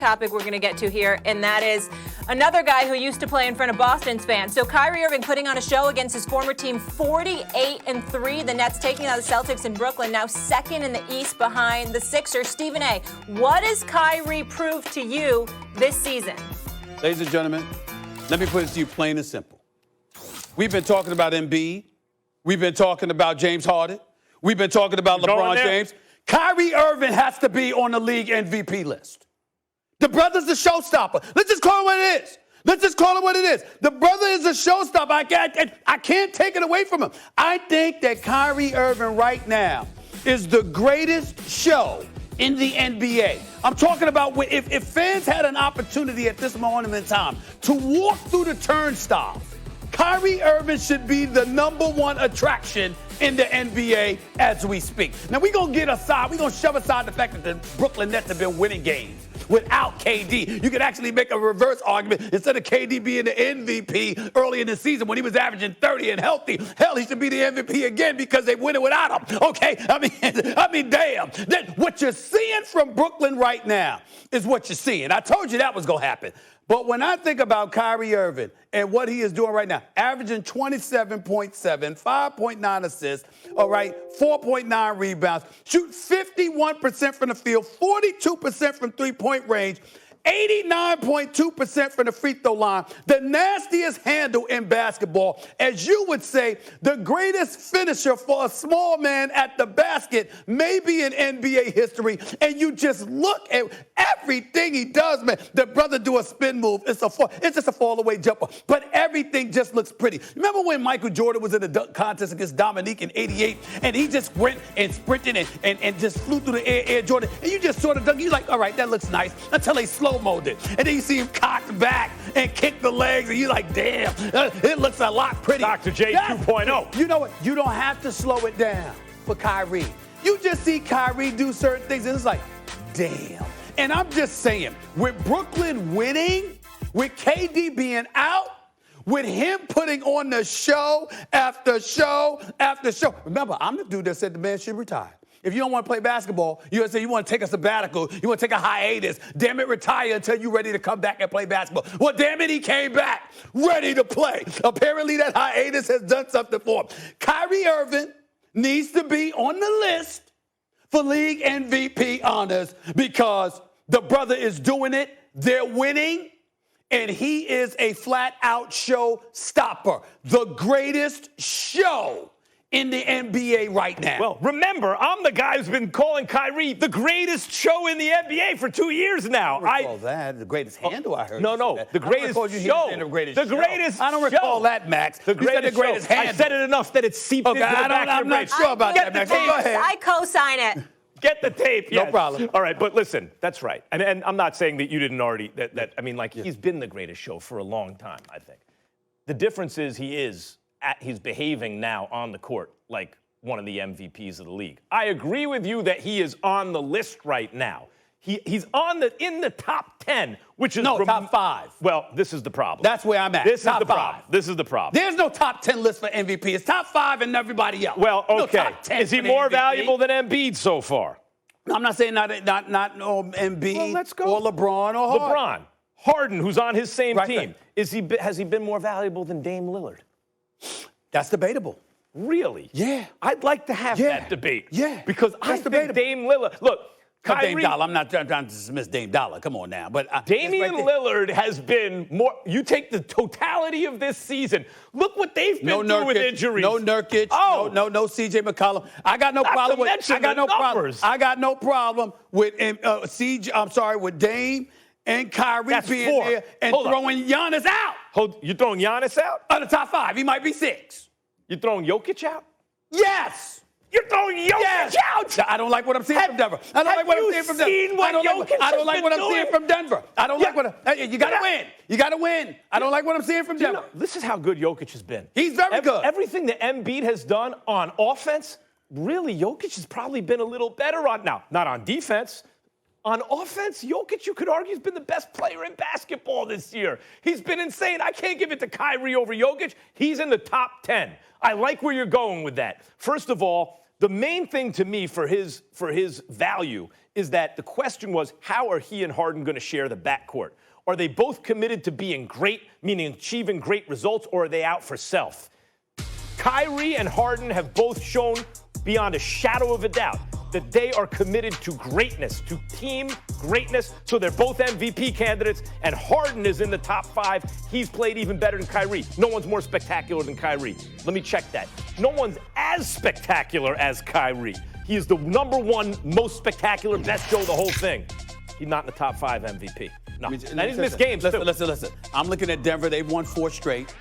topic we're going to get to here, and that is another guy who used to play in front of Boston's fans. So Kyrie Irving putting on a show against his former team, 48-3. The Nets taking out the Celtics in Brooklyn, now second in the East behind the Sixers. Stephen A., what does Kyrie prove to you this season? Ladies and gentlemen, let me put it to you plain and simple. We've been talking about Embiid. We've been talking about James Harden. We've been talking about LeBron James. Kyrie Irving has to be on the league MVP list. The brother's a showstopper. Let's just call it what it is. Let's just call it what it is. The brother is a showstopper. I can't take it away from him. I think that Kyrie Irving right now is the greatest show in the NBA. I'm talking about if fans had an opportunity at this moment in time to walk through the turnstile, Kyrie Irving should be the #1 attraction in the NBA as we speak. Now, we're going to shove aside the fact that the Brooklyn Nets have been winning games without KD. You could actually make a reverse argument. Instead of KD being the MVP early in the season when he was averaging 30 and healthy, hell, he should be the MVP again because they win it without him. Okay? I mean, damn. What you're seeing from Brooklyn right now is what you're seeing. I told you that was going to happen. But when I think about Kyrie Irving and what he is doing right now, averaging 27.7, 5.9 assists, all right, 4.9 rebounds, shoot 51% from the field, 42% from three-point range, 89.2% from the free throw line, the nastiest handle in basketball, as you would say, the greatest finisher for a small man at the basket, maybe in NBA history, and you just look at everything he does, man. The brother do a spin move. It's just a fall-away jumper, but everything just looks pretty. Remember when Michael Jordan was in the dunk contest against Dominique in '88, and he just went and sprinted and just flew through the air, Jordan, and you just sort of dunk. You're like, all right, that looks nice, until they slow-moed it. And then you see him cock back and kick the legs, and you're like, damn, it looks a lot prettier. Dr. J 2.0. You know what? You don't have to slow it down for Kyrie. You just see Kyrie do certain things, and it's like, damn. And I'm just saying, with Brooklyn winning, with KD being out, with him putting on the show after show after show. Remember, I'm the dude that said the man should retire. If you don't want to play basketball, you say you want to take a sabbatical, you want to take a hiatus, damn it, retire until you're ready to come back and play basketball. Well, damn it, he came back ready to play. Apparently that hiatus has done something for him. Kyrie Irving needs to be on the list for league MVP honors because the brother is doing it, they're winning, and he is a flat-out show stopper. The greatest show in the NBA right now. Well, remember, I'm the guy who's been calling Kyrie the greatest show in the NBA for 2 years now. I don't recall that. The greatest handle I heard. No, the greatest show. The greatest I don't recall that, Max. The greatest handle. I said it enough that it seeped into the back of your brain. I'm not sure about that, Max. Go ahead. I co-sign it. Get the tape. Yes. No problem. All right, but listen, that's right. And I'm not saying that you didn't already, he's been the greatest show for a long time, I think. The difference is he's behaving now on the court like one of the MVPs of the league. I agree with you that he is on the list right now. He's in the top 10, which is top 5. Well, this is the problem. That's where I'm at. This top is the 5. problem. This is the problem. There's no top 10 list for MVP. It's top 5 and everybody else. Well, okay. No top 10 is he more valuable than Embiid so far? I'm not saying not Embiid. Well, let's go. Or LeBron or Harden. Harden, who's on his same team. There. Has he been more valuable than Dame Lillard? That's debatable. Really? Yeah. I'd like to have that debate. Yeah. Because I think Dame Lillard. Look, Kyrie, Dame Dollar. I'm not trying to dismiss Dame Dollar. Come on now. But Damian Lillard has been more. You take the totality of this season. Look what they've been through with injuries. No Nurkic. Oh. No CJ McCollum. I got no problem with. I got no problem with with Dame and Kyrie being there and throwing Giannis out. You throwing Giannis out? Out of the top 5, he might be 6. You throwing Jokic out? Yes. You're throwing Jokic out. I don't like what I'm seeing from Denver. I don't like what I'm seeing from Denver. I don't like what I'm seeing from Denver. I don't like what you got to win. You got to win. I don't like what I'm seeing from Denver. This is how good Jokic has been. He's very good. Everything that Embiid has done on offense, really, Jokic has probably been a little better on now. Not on defense. On offense, Jokic, you could argue, has been the best player in basketball this year. He's been insane. I can't give it to Kyrie over Jokic. He's in the top 10. I like where you're going with that. First of all, the main thing to me for his value is that the question was, how are he and Harden going to share the backcourt? Are they both committed to being great, meaning achieving great results, or are they out for self? Kyrie and Harden have both shown beyond a shadow of a doubt that they are committed to greatness, to team greatness. So they're both MVP candidates, and Harden is in the top 5. He's played even better than Kyrie. No one's more spectacular than Kyrie. Let me check that. No one's as spectacular as Kyrie. He is the #1 most spectacular, best show, the whole thing. He's not in the top 5 MVP. No. And he's missed games, too. Listen. I'm looking at Denver. They've won 4 straight,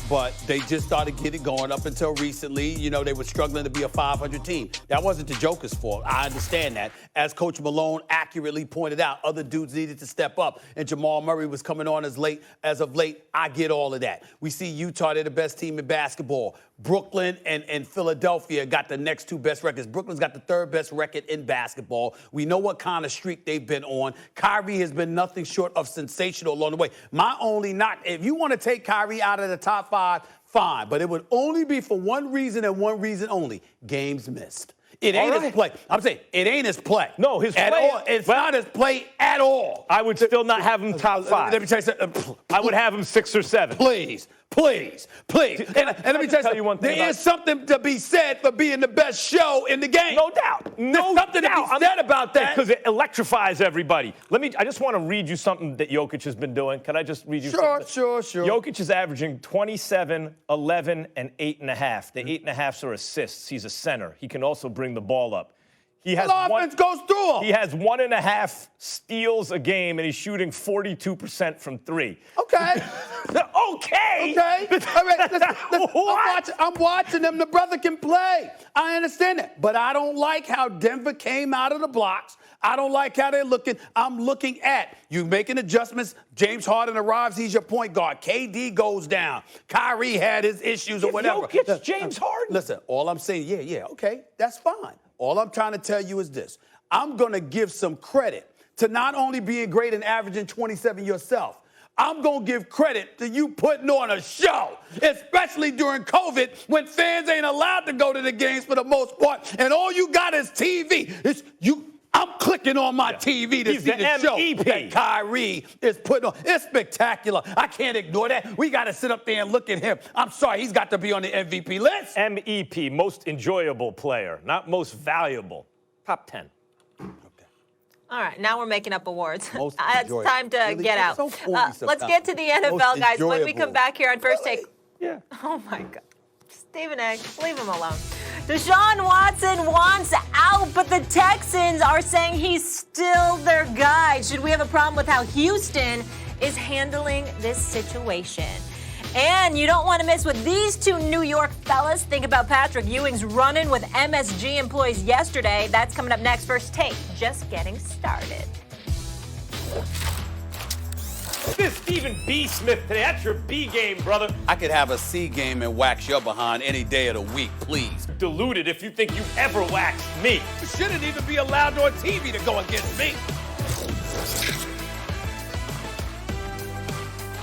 but they just started getting going up until recently. You know, they were struggling to be a 500 team. That wasn't the Joker's fault. I understand that. As Coach Malone accurately pointed out, other dudes needed to step up, and Jamal Murray was coming on as of late. I get all of that. We see Utah, they're the best team in basketball. Brooklyn and Philadelphia got the next 2 best records. Brooklyn's got the 3rd best record in basketball. We know what kind of streak they've been on. Kyrie has been nothing short of sensational along the way. My only knock, if you want to take Kyrie out of the top 5, fine. But it would only be for one reason and one reason only: games missed. It ain't his play. I'm saying it ain't his play. No, his at play. All. It's not his play at all. I would still not have him top 5. Let me tell you something. I would have him 6 or 7. Please. And let me tell you one thing. There is something to be said for being the best show in the game. No doubt. There's something to be said about that. Because it electrifies everybody. I just want to read you something that Jokic has been doing. Can I just read you something? Sure. Jokic is averaging 27, 11, and 8.5. The 8.5s are assists. He's a center. He can also bring the ball up. The offense goes through him. He has 1.5 steals a game, and he's shooting 42% from 3. Okay. Okay. All right, listen, I'm watching him. The brother can play. I understand that. But I don't like how Denver came out of the blocks. I don't like how they're looking. I'm looking at you making adjustments. James Harden arrives. He's your point guard. KD goes down. Kyrie had his issues or whatever. Jokic, James Harden. Listen, all I'm saying, yeah, okay, that's fine. All I'm trying to tell you is this. I'm going to give some credit to not only being great and averaging 27 yourself. I'm going to give credit to you putting on a show, especially during COVID when fans ain't allowed to go to the games for the most part, and all you got is TV. I'm clicking on my TV to see the show that Kyrie is putting on. It's spectacular. I can't ignore that. We got to sit up there and look at him. I'm sorry, he's got to be on the MVP list. MEP, most enjoyable player, not most valuable. Top 10. All right, now we're making up awards. Most It's time to really? get out. So let's get to the NFL, guys. When we come back here on First Take. Yeah. Oh, my God. Stephen A., leave him alone. Deshaun Watson wants out, but the Texans are saying he's still their guy. Should we have a problem with how Houston is handling this situation? And you don't want to miss what these 2 New York fellas think about Patrick Ewing's run-in with MSG employees yesterday. That's coming up next. First Take, just getting started. This Stephen B. Smith today. That's your B game, brother. I could have a C game and wax your behind any day of the week, please. Deluded if you think you ever waxed me. You shouldn't even be allowed on TV to go against me.